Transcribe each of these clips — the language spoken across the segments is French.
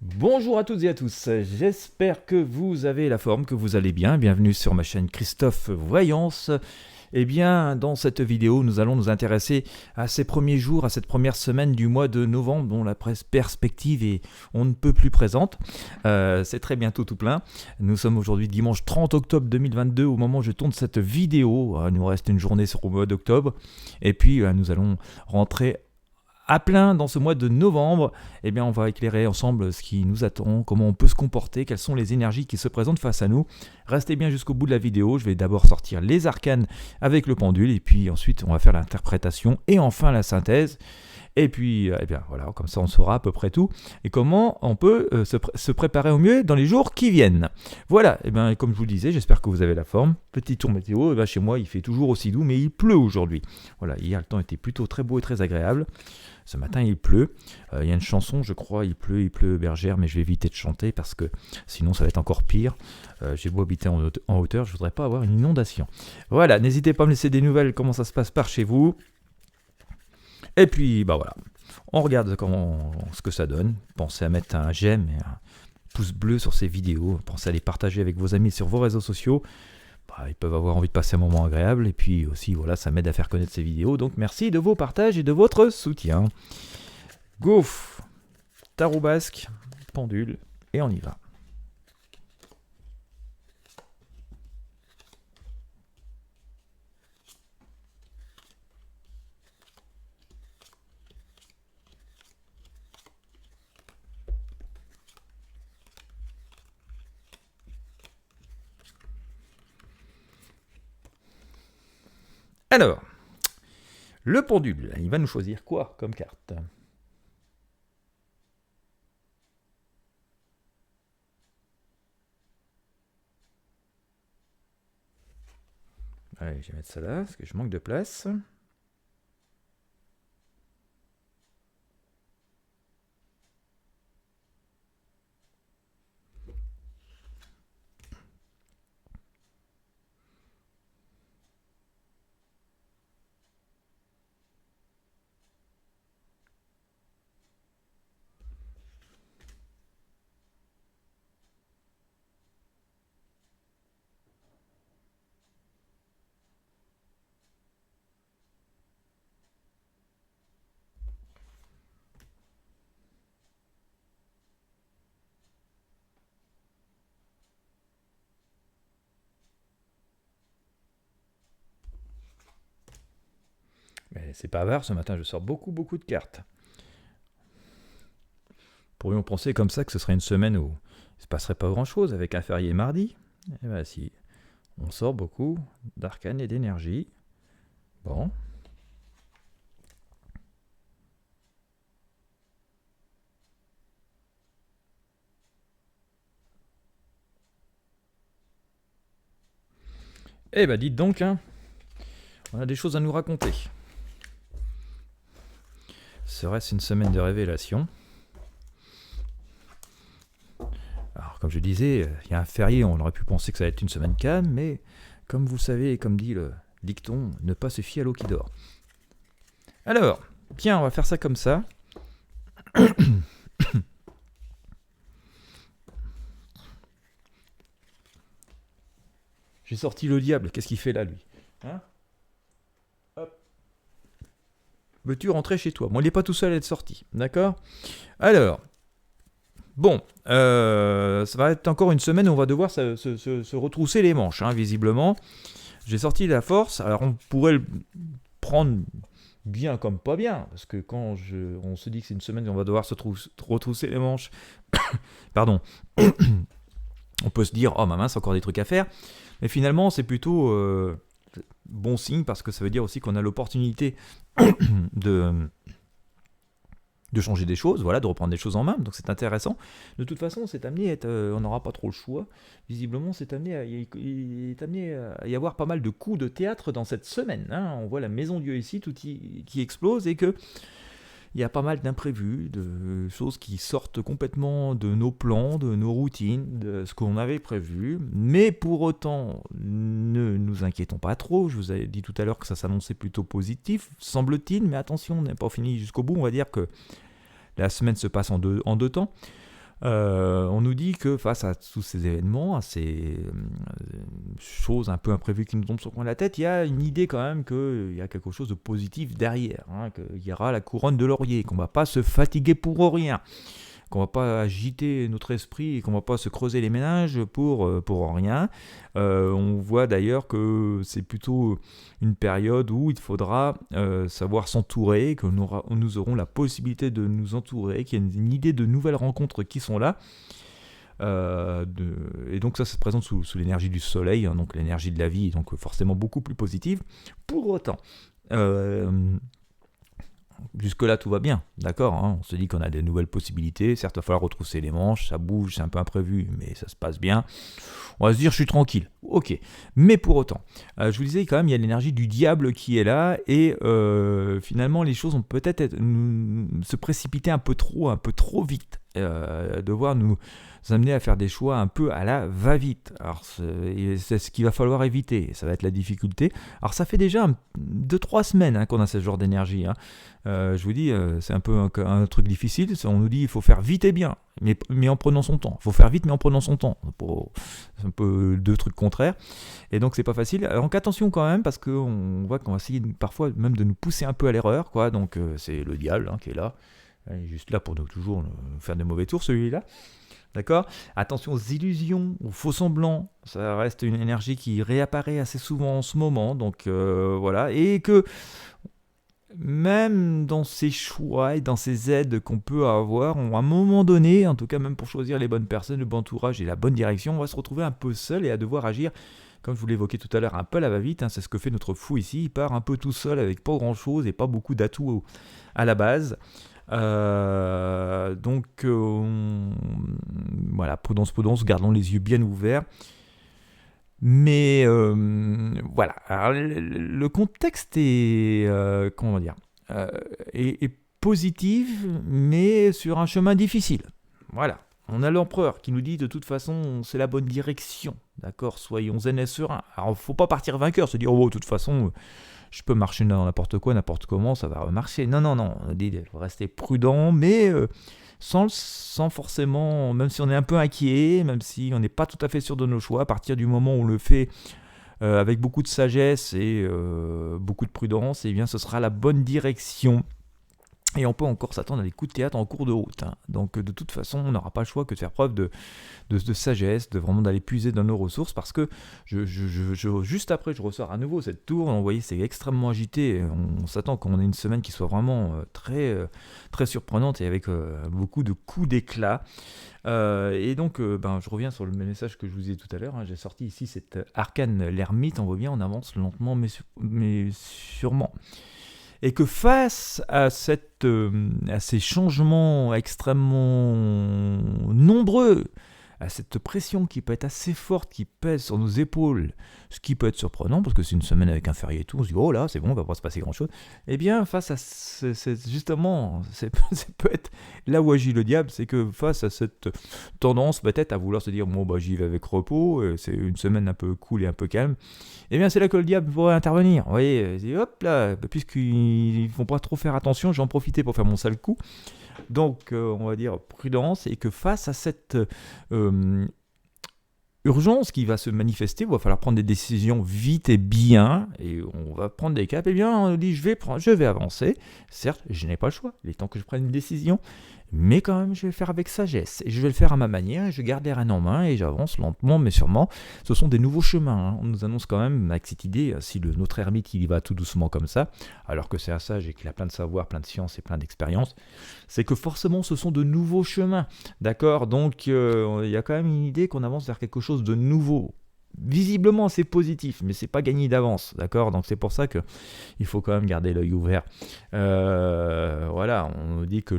Bonjour à toutes et à tous, j'espère que vous avez la forme, que vous allez bien. Bienvenue sur ma chaîne Christophe Voyance. Eh bien, dans cette vidéo, nous allons nous intéresser à ces premiers jours, à cette première semaine du mois de novembre, dont la perspective est on ne peut plus présente. C'est très bientôt tout plein. Nous sommes aujourd'hui dimanche 30 octobre 2022, au moment où je tourne cette vidéo. Il nous reste une journée sur le mois d'octobre. Et puis, nous allons rentrer à plein dans ce mois de novembre. Eh bien, on va éclairer ensemble ce qui nous attend, comment on peut se comporter, quelles sont les énergies qui se présentent face à nous. Restez bien jusqu'au bout de la vidéo. Je vais d'abord sortir les arcanes avec le pendule, et puis ensuite on va faire l'interprétation et enfin la synthèse. Et puis, eh bien voilà, comme ça on saura à peu près tout et comment on peut se préparer au mieux dans les jours qui viennent. Voilà, et bien comme je vous le disais, j'espère que vous avez la forme. Petit tour météo, chez moi il fait toujours aussi doux, mais il pleut aujourd'hui. Voilà, hier le temps était plutôt très beau et très agréable. Ce matin il pleut. Il y a une chanson, je crois, il pleut bergère, mais je vais éviter de chanter parce que sinon ça va être encore pire. J'ai beau habiter en hauteur, je voudrais pas avoir une inondation. Voilà, n'hésitez pas à me laisser des nouvelles, comment ça se passe par chez vous. Et puis, voilà, on regarde ce que ça donne. Pensez à mettre un j'aime et un pouce bleu sur ces vidéos. Pensez à les partager avec vos amis sur vos réseaux sociaux. Ils peuvent avoir envie de passer un moment agréable. Et puis aussi, voilà, ça m'aide à faire connaître ces vidéos. Donc, merci de vos partages et de votre soutien. Gouf, tarot basque, pendule, et on y va. Alors, le pendule, il va nous choisir quoi comme carte ? Allez, je vais mettre ça là, parce que je manque de place. Mais c'est pas avare, ce matin je sors beaucoup de cartes. Pourrions penser comme ça que ce serait une semaine où il ne se passerait pas grand chose avec un férié mardi. Et bien si, on sort beaucoup d'arcanes et d'énergie. Bon. Eh ben dites donc, on a des choses à nous raconter. Serait-ce une semaine de révélation ? Alors comme je disais, il y a un férié, on aurait pu penser que ça allait être une semaine calme, mais comme vous savez, comme dit le dicton, ne pas se fier à l'eau qui dort. Alors, tiens, on va faire ça comme ça. J'ai sorti le diable, qu'est-ce qu'il fait là, lui ? Hop. Veux-tu rentrer chez toi ? Bon, il n'est pas tout seul à être sorti, d'accord ? Alors, bon, ça va être encore une semaine où on va devoir se retrousser les manches, visiblement. J'ai sorti la force, alors on pourrait le prendre bien comme pas bien, parce que quand on se dit que c'est une semaine où on va devoir se retrousser les manches, pardon, on peut se dire, oh ma mince, encore des trucs à faire, mais finalement c'est plutôt bon signe, parce que ça veut dire aussi qu'on a l'opportunité de changer des choses, voilà, de reprendre des choses en main, donc c'est intéressant. De toute façon, c'est amené à être, on n'aura pas trop le choix. Visiblement, il est amené à y avoir pas mal de coups de théâtre dans cette semaine. On voit la maison Dieu ici, tout qui explose, et que il y a pas mal d'imprévus, de choses qui sortent complètement de nos plans, de nos routines, de ce qu'on avait prévu. Mais pour autant, ne nous inquiétons pas trop. Je vous avais dit tout à l'heure que ça s'annonçait plutôt positif, semble-t-il. Mais attention, on n'est pas fini jusqu'au bout. On va dire que la semaine se passe en deux temps. On nous dit que face à tous ces événements, à ces choses un peu imprévues qui nous tombent sur le coin de la tête, il y a une idée quand même qu'il y a quelque chose de positif derrière, qu'il y aura la couronne de laurier, qu'on ne va pas se fatiguer pour rien, qu'on ne va pas agiter notre esprit et qu'on ne va pas se creuser les méninges pour rien. On voit d'ailleurs que c'est plutôt une période où il faudra savoir s'entourer, que nous aurons la possibilité de nous entourer, qu'il y a une idée de nouvelles rencontres qui sont là. Et donc ça se présente sous l'énergie du soleil, donc l'énergie de la vie, donc forcément beaucoup plus positive. Pour autant, jusque-là, tout va bien, d'accord, on se dit qu'on a des nouvelles possibilités, certes, il va falloir retrousser les manches, ça bouge, c'est un peu imprévu, mais ça se passe bien. On va se dire, je suis tranquille, ok. Mais pour autant, je vous disais quand même, il y a l'énergie du diable qui est là, et finalement, les choses vont peut-être se précipiter un peu trop vite, devoir nous amener à faire des choix un peu à la va-vite. Alors c'est ce qu'il va falloir éviter, ça va être la difficulté. Alors ça fait déjà 2-3 semaines qu'on a ce genre d'énergie. Je vous dis, c'est un peu un truc difficile. On nous dit il faut faire vite et bien, mais en prenant son temps. Il faut faire vite mais en prenant son temps. C'est un peu deux trucs contraires. Et donc c'est pas facile. Donc attention quand même, parce qu'on voit qu'on va essayer parfois même de nous pousser un peu à l'erreur, quoi. Donc c'est le diable qui est là. Il est juste là pour nous toujours faire des mauvais tours, celui-là. D'accord ? Attention aux illusions, aux faux semblants, ça reste une énergie qui réapparaît assez souvent en ce moment, donc voilà, et que même dans ces choix et dans ces aides qu'on peut avoir, à un moment donné, en tout cas même pour choisir les bonnes personnes, le bon entourage et la bonne direction, on va se retrouver un peu seul et à devoir agir, comme je vous l'évoquais tout à l'heure, un peu à la va-vite, c'est ce que fait notre fou ici, il part un peu tout seul avec pas grand-chose et pas beaucoup d'atouts à la base. Voilà, prudence, gardons les yeux bien ouverts. Mais voilà, alors, le contexte est, est positif, mais sur un chemin difficile. Voilà, on a l'empereur qui nous dit de toute façon c'est la bonne direction, d'accord, soyons zen et sereins. Alors faut pas partir vainqueur, se dire oh de toute façon je peux marcher dans n'importe quoi, n'importe comment, ça va marcher. Non, on dit il faut rester prudent, mais sans forcément, même si on est un peu inquiet, même si on n'est pas tout à fait sûr de nos choix, à partir du moment où on le fait avec beaucoup de sagesse et beaucoup de prudence, eh bien ce sera la bonne direction. Et on peut encore s'attendre à des coups de théâtre en cours de route. Donc de toute façon, on n'aura pas le choix que de faire preuve de sagesse, de vraiment d'aller puiser dans nos ressources, parce que juste après, je ressors à nouveau cette tour. Vous voyez, c'est extrêmement agité. On s'attend qu'on ait une semaine qui soit vraiment très, très surprenante et avec beaucoup de coups d'éclat. Et donc, je reviens sur le message que je vous disais tout à l'heure. J'ai sorti ici cette arcane l'ermite. On voit bien, on avance lentement mais sûrement. Et que face à ces changements extrêmement nombreux, à cette pression qui peut être assez forte, qui pèse sur nos épaules, ce qui peut être surprenant, parce que c'est une semaine avec un férié et tout, on se dit, oh là, c'est bon, il va pas se passer grand-chose. Eh bien, face à justement, c'est peut être là où agit le diable, c'est que face à cette tendance peut-être à vouloir se dire, bon, j'y vais avec repos, c'est une semaine un peu cool et un peu calme, eh bien, c'est là que le diable pourrait intervenir. Vous voyez, dit, hop là, puisqu'ils ne vont pas trop faire attention, j'en profite pour faire mon sale coup. Donc, on va dire prudence, et que face à cette urgence qui va se manifester, il va falloir prendre des décisions vite et bien, et on va prendre des caps, et bien on dit je vais avancer, certes je n'ai pas le choix, il est temps que je prenne une décision, mais quand même je vais le faire avec sagesse, et je vais le faire à ma manière, et je garde les rênes en main, et j'avance lentement mais sûrement. Ce sont des nouveaux chemins, on nous annonce quand même avec cette idée, si notre ermite il y va tout doucement comme ça, alors que c'est un sage et qu'il a plein de savoir, plein de science et plein d'expérience, c'est que forcément ce sont de nouveaux chemins, d'accord, donc il y a quand même une idée qu'on avance vers quelque chose de nouveau. Visiblement c'est positif, mais c'est pas gagné d'avance, d'accord, donc c'est pour ça que il faut quand même garder l'œil ouvert. Voilà, on dit que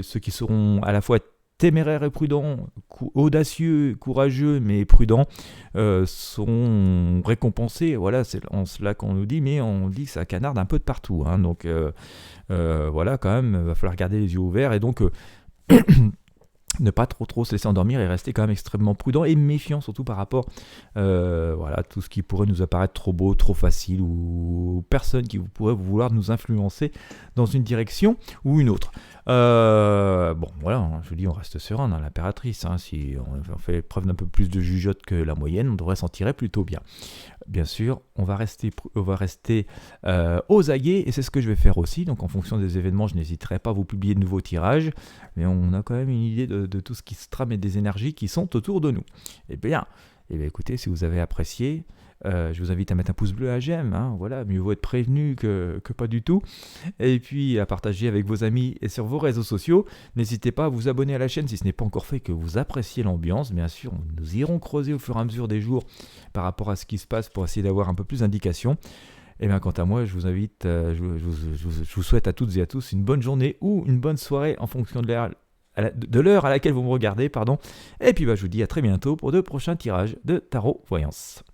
ceux qui seront à la fois téméraires et prudents, audacieux, courageux, mais prudents, sont récompensés. Voilà, c'est en cela qu'on nous dit, mais on dit que ça canarde un peu de partout. Donc voilà, quand même, il va falloir garder les yeux ouverts. Et donc, ne pas trop se laisser endormir et rester quand même extrêmement prudent et méfiant, surtout par rapport à tout ce qui pourrait nous apparaître trop beau, trop facile, ou personne qui pourrait vouloir nous influencer dans une direction ou une autre. Bon, voilà, hein, je vous dis, on reste serein dans l'impératrice. Hein, si on fait preuve d'un peu plus de jugeote que la moyenne, on devrait s'en tirer plutôt bien. Bien sûr, on va rester aux aguets, et c'est ce que je vais faire aussi. Donc, en fonction des événements, je n'hésiterai pas à vous publier de nouveaux tirages, mais on a quand même une idée de tout ce qui se trame et des énergies qui sont autour de nous. Eh bien, écoutez, si vous avez apprécié, je vous invite à mettre un pouce bleu à j'aime, hein, voilà, mieux vaut être prévenu que pas du tout. Et puis à partager avec vos amis et sur vos réseaux sociaux. N'hésitez pas à vous abonner à la chaîne si ce n'est pas encore fait, que vous appréciez l'ambiance. Bien sûr, nous irons creuser au fur et à mesure des jours par rapport à ce qui se passe pour essayer d'avoir un peu plus d'indications. Et bien quant à moi, je vous invite, je vous souhaite à toutes et à tous une bonne journée ou une bonne soirée en fonction de l'heure à laquelle vous me regardez, pardon. Et puis je vous dis à très bientôt pour de prochains tirages de Tarot Voyance.